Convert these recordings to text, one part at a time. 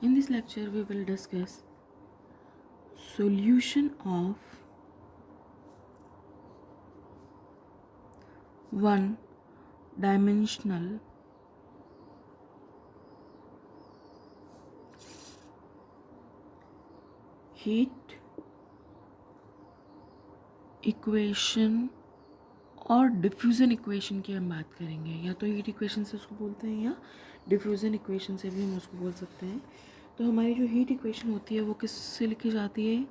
In this lecture, we will discuss solution of one-dimensional heat equation और diffusion equation की हम बात करेंगे। या तो हीट इक्वेशन से उसको बोलते हैं या डिफ्यूज़न इक्वेशन से भी हम उसको बोल सकते हैं। तो हमारी जो हीट इक्वेशन होती है वो किससे लिखी जाती है?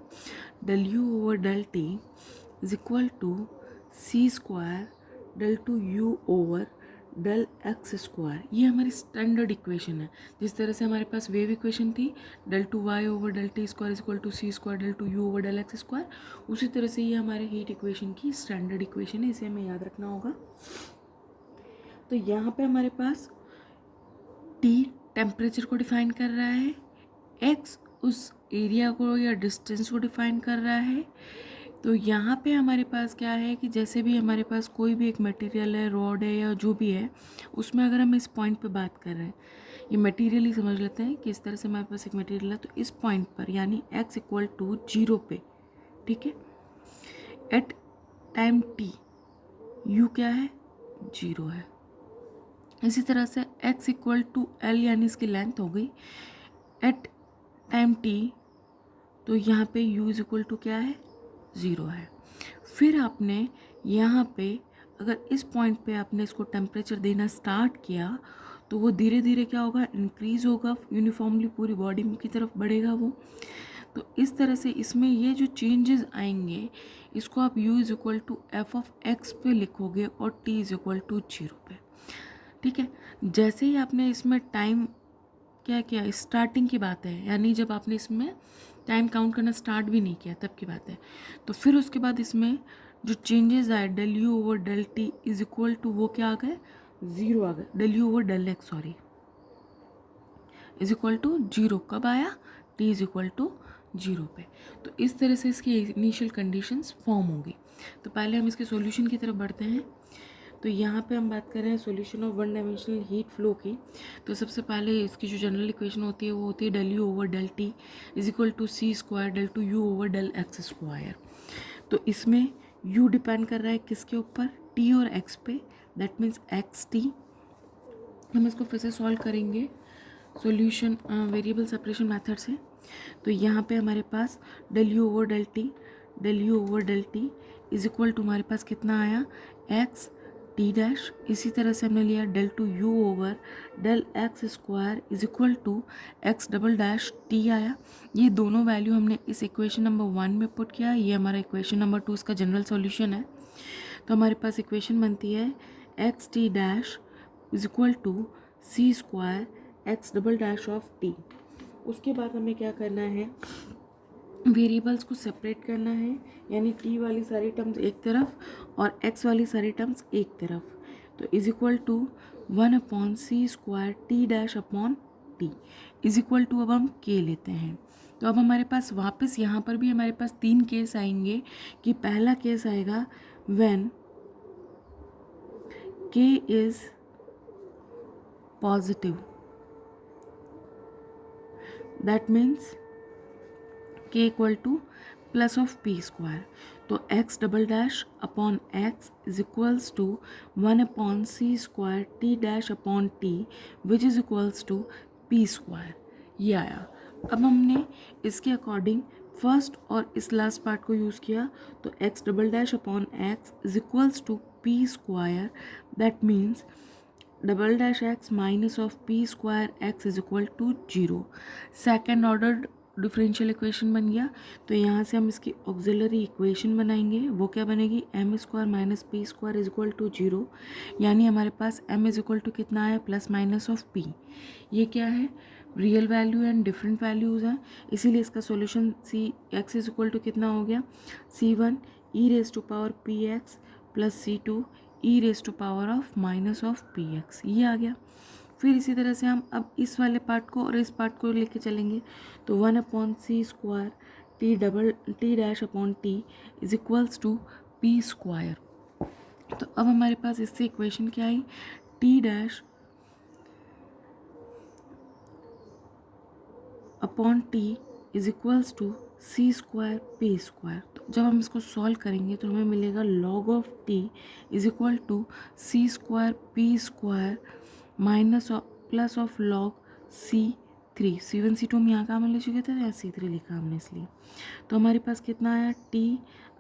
del u over del t is equal to c square del two u over del x square. ये हमारी स्टैंडर्ड इक्वेशन है। जिस तरह से हमारे पास वेव इक्वेशन थी del two y over del t square is equal to c square del two u over del x square, उसी तरह से ये हमारे हीट इक्वेशन की स्टैंडर्ड इक्वेशन है। इसे हमें याद रखना होगा। तो यहाँ पे हमारे पास T टेम्परेचर को डिफाइन कर रहा है, X उस एरिया को या डिस्टेंस को डिफाइन कर रहा है। तो यहाँ पे हमारे पास क्या है कि जैसे भी हमारे पास कोई भी एक मटेरियल है, रॉड है या जो भी है, उसमें अगर हम इस पॉइंट पे बात कर रहे हैं, ये मटेरियल ही समझ लेते हैं कि इस तरह से हमारे पास एक मटेरियल है, तो इस पॉइंट पर यानी x इक्वल टू 0 पे, ठीक है, एट टाइम t u क्या है? 0 है। इसी तरह से x इक्वल टू l यानी इसकी लेंथ हो गई एट टाइम t, तो यहाँ पे u इज इक्वल टू क्या है? 0 है। फिर आपने यहाँ पे अगर इस पॉइंट पे आपने इसको टेम्परेचर देना स्टार्ट किया तो वो धीरे धीरे क्या होगा? इंक्रीज़ होगा, यूनिफॉर्मली पूरी बॉडी की तरफ बढ़ेगा वो। तो इस तरह से इसमें ये जो चेंजेस आएंगे इसको आप u is equal to f of x पे लिखोगे और t इज इक्वल टू 0 पे, ठीक है। जैसे ही आपने इसमें टाइम क्या किया, स्टार्टिंग की बात है, यानी जब आपने इसमें टाइम काउंट करना स्टार्ट भी नहीं किया तब की बात है, तो फिर उसके बाद इसमें जो चेंजेस आए del u over del t is equal to वो क्या आ गए? 0 आ गए। del u over del x sorry is equal to 0 कब आया? t इज इक्वल टू 0 पे। तो इस तरह से इसकी इनिशियल कंडीशंस फॉर्म होंगी। तो पहले हम इसके सॉल्यूशन की तरफ बढ़ते हैं। तो यहाँ पे हम बात कर रहे हैं solution of one dimensional heat flow की। तो सबसे पहले इसकी जो जनरल इक्वेशन होती है वो होती है del u over del t is equal to c square del two u over del x square. तो इसमें u डिपेंड कर रहा है किसके ऊपर? t और x पे, दैट मीन्स एक्स टी। हम इसको फिर से सॉल्व करेंगे सॉल्यूशन वेरिएबल सेपरेशन मेथड से। तो यहाँ पे हमारे पास del u over del t is equal to हमारे पास कितना आया? x t dash. इसी तरह से हमने लिया del two u over del x square is equal to x double dash t आया। ये दोनों वैल्यू हमने इस इक्वेशन नंबर 1 में पुट किया। ये हमारा इक्वेशन नंबर 2 इसका जनरल सॉल्यूशन है। तो हमारे पास इक्वेशन बनती है x t dash is equal to c square x double dash of t. उसके बाद हमें क्या करना है? वेरिएबल्स को सेपरेट करना है, यानी टी वाली सारी टर्म्स एक तरफ और एक्स वाली सारी टर्म्स एक तरफ। तो is equal to 1 upon c square t dash upon t is equal to अब हम के लेते हैं। तो अब हमारे पास वापस यहाँ पर भी हमारे पास 3 केस आएंगे कि पहला केस आएगा when k is positive, that means k equal to plus of p square. तो x double dash upon x is equals to 1 upon c square t dash upon t which is equals to p square. ये आया। अब हमने इसके according first और इस last part को use किया। तो x double dash upon x is equals to p square, that means double dash x minus of p square x is equal to 0। Second order differential equation बन गया। तो यहाँ से हम इसकी ऑक्सिलरी इक्वेशन बनाएंगे। वो क्या बनेगी? M square minus p square is equal to 0, यानी हमारे पास एम इज इक्वल टू कितना है? Plus minus of p. ये क्या है? Real value and different values हैं, इसीलिए इसका solution c x is equal to कितना हो गया? C1 e raise to power p x plus C2 e raise to power of minus of p x. ये आ गया। फिर इसी तरह से हम अब इस वाले पार्ट को और इस पार्ट को लेके चलेंगे। तो 1 upon c square t dash upon t is equals to p square. तो अब हमारे पास इससे इक्वेशन क्या आई? T dash upon t is equals to c square p square. तो जब हम इसको सॉल्व करेंगे तो हमें मिलेगा log of t is equal to c square p square minus plus of log C3। C1 C2 हम यहाँ का हमने ले चुके थे, यहाँ C3 लिखा हमने इसलिए। तो हमारे पास कितना आया, T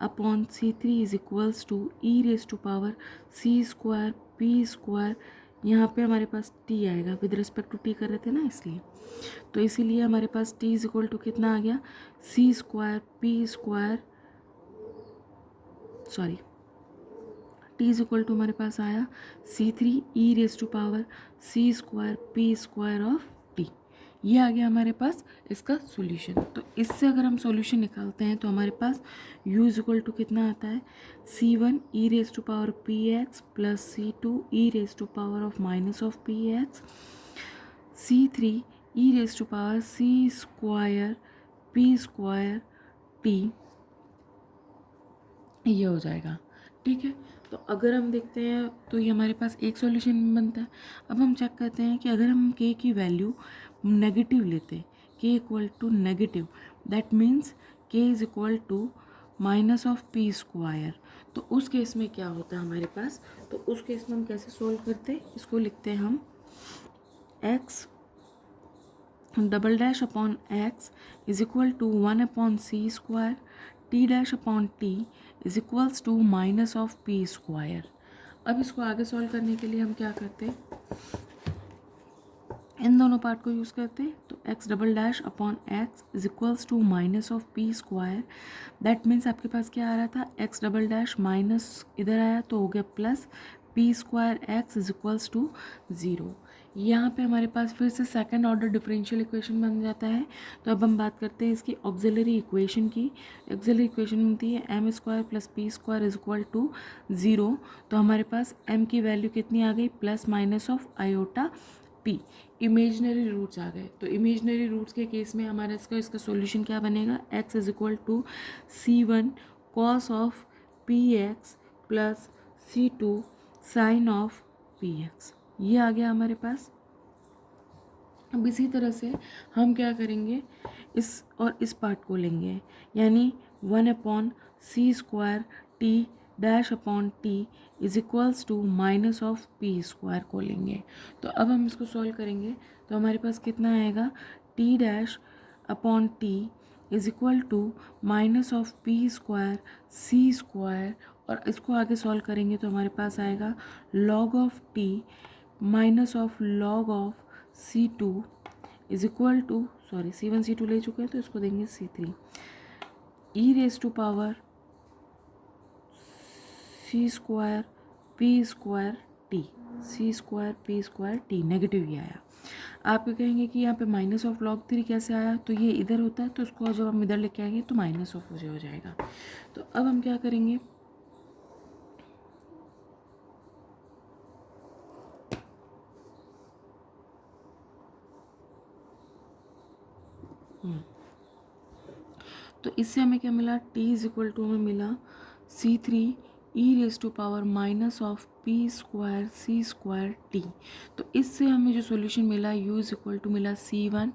upon C3 is equals to e raise to power C square p square. यहाँ पे हमारे पास T आएगा, विद रिस्पेक्ट टू T कर रहे थे ना इसलिए। तो इसीलिए हमारे पास T इज इक्वल टू कितना आ गया, C square p square, sorry T is equal to हमारे पास आया C3 e raise to power C square p square of T। ये आ गया हमारे पास इसका सॉल्यूशन। तो इससे अगर हम सॉल्यूशन निकालते हैं तो हमारे पास U इज इक्वल टू कितना आता है, C1 e raise to power p x plus C2 e raise to power of minus of p x, C3 e raise to power C square p square T। ये हो जाएगा, ठीक है। तो अगर हम देखते हैं तो ये हमारे पास एक सॉल्यूशन बनता है। अब हम चेक करते हैं कि अगर हम k की वैल्यू नेगेटिव लेते हैं, k equal to negative, that means k is equal to minus of p square, तो उस केस में क्या होता है हमारे पास। तो उस केस में हम कैसे सोल्व करते हैं, इसको लिखते हैं हम x double dash upon x is equal to 1 upon c square t dash upon t is equals to minus of p square. अब इसको आगे सॉल्व करने के लिए हम क्या करते हैं, इन दोनों पार्ट को यूज़ करते हैं। तो x double dash upon x is equals to minus of p square, that means आपके पास क्या आ रहा था, x डबल डैश माइनस इधर आया तो हो गया plus p square x is equals to 0। यहाँ पे हमारे पास फिर से सेकंड ऑर्डर डिफरेंशियल इक्वेशन बन जाता है। तो अब हम बात करते हैं इसकी ऑक्सिलरी इक्वेशन की। ऑक्सिलरी इक्वेशन बनती है m square plus p square is equal to 0। तो हमारे पास m की वैल्यू कितनी आ गई, plus minus of iota p। Imaginary roots आ गए। तो इमेजनरी रूट्स के केस में हमारा इसका सॉल्यूशन क्या बनेगा, x is equal to C1 cos of p x plus C2 sine of p x. ये आ गया हमारे पास। अब इसी तरह से हम क्या करेंगे, इस और इस पार्ट को लेंगे, यानी 1 upon c square t dash upon t is equals to minus of p square को लेंगे। तो अब हम इसको सॉल्व करेंगे तो हमारे पास कितना आएगा, t dash upon t is equal to minus of p square c square, और इसको आगे सॉल्व करेंगे तो हमारे पास आएगा log of t minus of log of C2 is equal to, sorry C1 C2 ले चुके हैं तो इसको देंगे C3 e raise to power C square p square t, C square p square t, negative ही आया। आप ये कहेंगे कि यहाँ पे माइनस ऑफ लॉग 3 कैसे आया, तो ये इधर होता है तो उसको जब हम इधर लेके आएंगे तो माइनस ऑफ हो जाएगा। तो अब हम क्या करेंगे, तो इससे हमें क्या मिला, t इज इक्वल टू हमें मिला C3 e raise to power minus of p square c square t. तो इससे हमें जो सॉल्यूशन मिला, u इज इक्वल टू मिला C1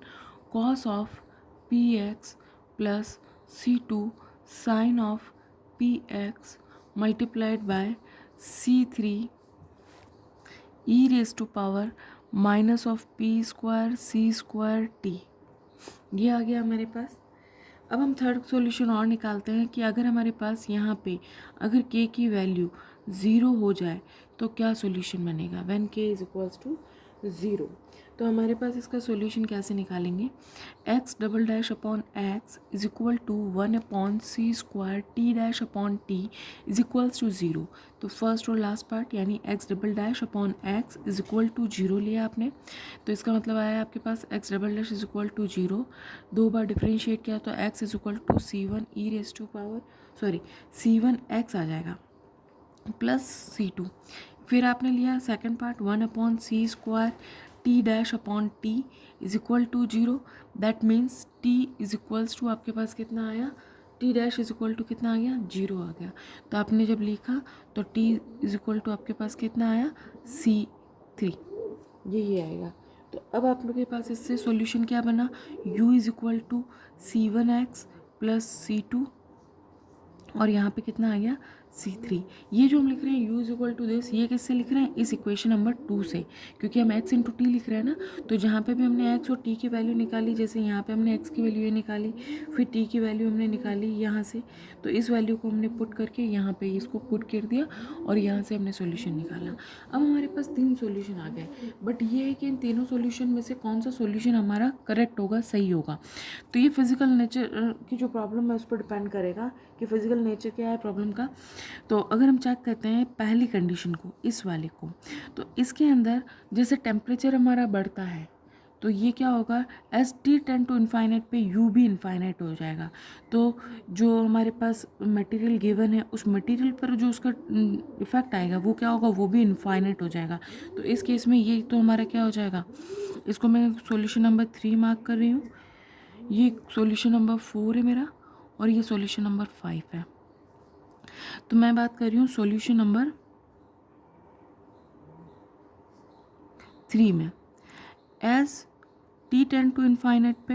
cos of p x plus C2 sine of p x multiplied by C3 e raise to power minus of p square c square t. ये आ गया हमारे पास। अब हम थर्ड सॉल्यूशन और निकालते हैं कि अगर हमारे पास यहाँ पे अगर k की वैल्यू 0 हो जाए तो क्या सॉल्यूशन बनेगा, when k is equals to 0। तो हमारे पास इसका सॉल्यूशन कैसे निकालेंगे, x double dash upon x is equal to 1 upon c square t dash upon t is equals to 0। तो फर्स्ट और लास्ट पार्ट यानी x double dash upon x is equal to 0 लिया आपने, तो इसका मतलब आया आपके पास x double dash is equal to 0, 2 बार डिफ्रेंशिएट किया तो x is equal to C1 e raise to power, sorry C1x आ जाएगा प्लस C2। फिर आपने लिया second part 1 upon c square t dash upon t is equal to 0, that means t is equals to आपके पास कितना आया, t dash is equal to कितना आ गया, 0 आ गया। तो आपने जब लिखा तो t इज इक्वल टू आपके पास कितना आया, C3, ये आएगा। तो अब आप लोग के पास इससे सॉल्यूशन क्या बना, u is equal to c1x plus c2 और यहाँ पे कितना आ गया C3। ये जो हम लिख रहे हैं u is equal to this, ये किससे लिख रहे हैं, इस इक्वेशन नंबर 2 से, क्योंकि हम x इंटू टी लिख रहे हैं ना। तो जहाँ पे भी हमने x और t की वैल्यू निकाली, जैसे यहाँ पे हमने x की वैल्यू ये निकाली, फिर t की वैल्यू हमने निकाली यहाँ से, तो इस वैल्यू को हमने पुट करके यहाँ पे इसको पुट कर दिया और यहाँ से हमने सोल्यूशन निकाला। अब हमारे पास 3 सोल्यूशन आ गए, बट ये है कि इन तीनों सोल्यूशन में से कौन सा सोल्यूशन हमारा करेक्ट होगा, सही होगा। तो ये फिजिकल नेचर की जो प्रॉब्लम है उस पर डिपेंड करेगा कि फिजिकल नेचर क्या है प्रॉब्लम का। तो अगर हम चेक करते हैं पहली कंडीशन को, इस वाले को, तो इसके अंदर जैसे टेम्परेचर हमारा बढ़ता है तो ये क्या होगा, as t tend to infinite पे यू भी इन्फाइनाइट हो जाएगा। तो जो हमारे पास मटेरियल गिवन है उस मटेरियल पर जो उसका इफेक्ट आएगा वो क्या होगा, वो भी इन्फाइनाइट हो जाएगा। तो इस केस में ये तो हमारा क्या हो जाएगा, इसको मैं सॉल्यूशन नंबर 3 मार्क कर रही हूँ, ये सॉल्यूशन नंबर 4 है मेरा और ये सॉल्यूशन नंबर 5 है। तो मैं बात कर रही हूँ सॉल्यूशन नंबर 3 में, as t tend to infinite पे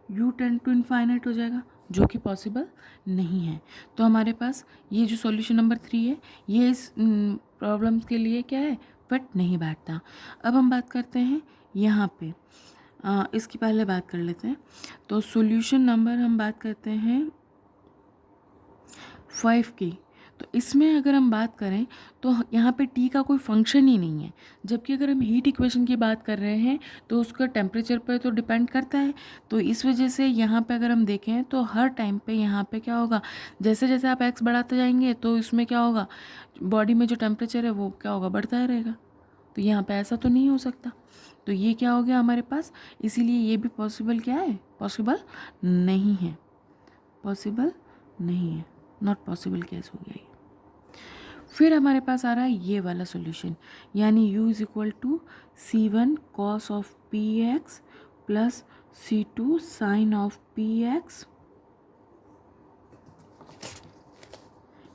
यू टेंड टू इन्फाइनाइट हो जाएगा, जो कि पॉसिबल नहीं है। तो हमारे पास ये जो सॉल्यूशन नंबर 3 है ये इस प्रॉब्लम्स के लिए क्या है, फिट नहीं बैठता। अब हम बात करते हैं यहाँ पे, इसकी पहले बात कर लेते हैं। तो सॉल्यूशन नंबर हम बात करते हैं 5 की। तो इसमें अगर हम बात करें तो यहाँ पे टी का कोई फंक्शन ही नहीं है, जबकि अगर हम हीट इक्वेशन की बात कर रहे हैं तो उसका टेम्परेचर पर तो डिपेंड करता है। तो इस वजह से यहाँ पे अगर हम देखें तो हर टाइम पे यहाँ पे क्या होगा, जैसे जैसे आप एक्स बढ़ाते जाएंगे तो इसमें क्या होगा, बॉडी में जो टेम्परेचर है वो क्या होगा, बढ़ता रहेगा। तो यहाँ पे ऐसा तो नहीं हो सकता। तो ये क्या हो गया हमारे पास, इसीलिए ये भी पॉसिबल क्या है, पॉसिबल नहीं है, पॉसिबल नहीं है, नॉट पॉसिबल केस हो गया ये। फिर हमारे पास आ रहा है ये वाला सॉल्यूशन, यानी u is equal to c1 cos of p x plus c2 sine of p x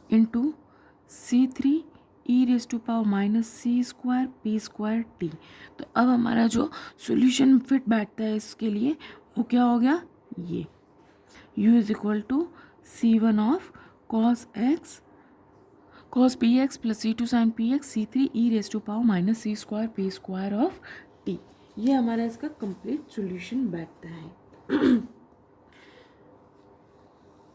into c3 e raise to power minus c square p square t. तो अब हमारा जो सॉल्यूशन फिट बैठता है इसके लिए वो क्या हो गया, ये u is equal to c1 of cos x cos p x plus c2 sine p x c3 e raise to power minus c square p square of t. ये हमारा इसका कंप्लीट सॉल्यूशन बैठता है।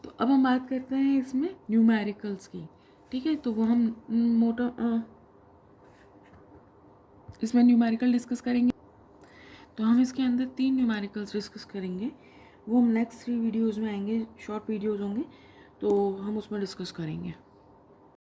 तो अब हम बात करते हैं इसमें न्यूमेरिकल्स की, ठीक है। तो वो हम इसमें न्यूमेरिकल डिस्कस करेंगे। तो हम इसके अंदर 3 न्यूमेरिकल्स डिस्कस करेंगे, वो हम नेक्स्ट 3 वीडियोज़ में आएंगे, शॉर्ट वीडियोज़ होंगे तो हम उसमें डिस्कस करेंगे।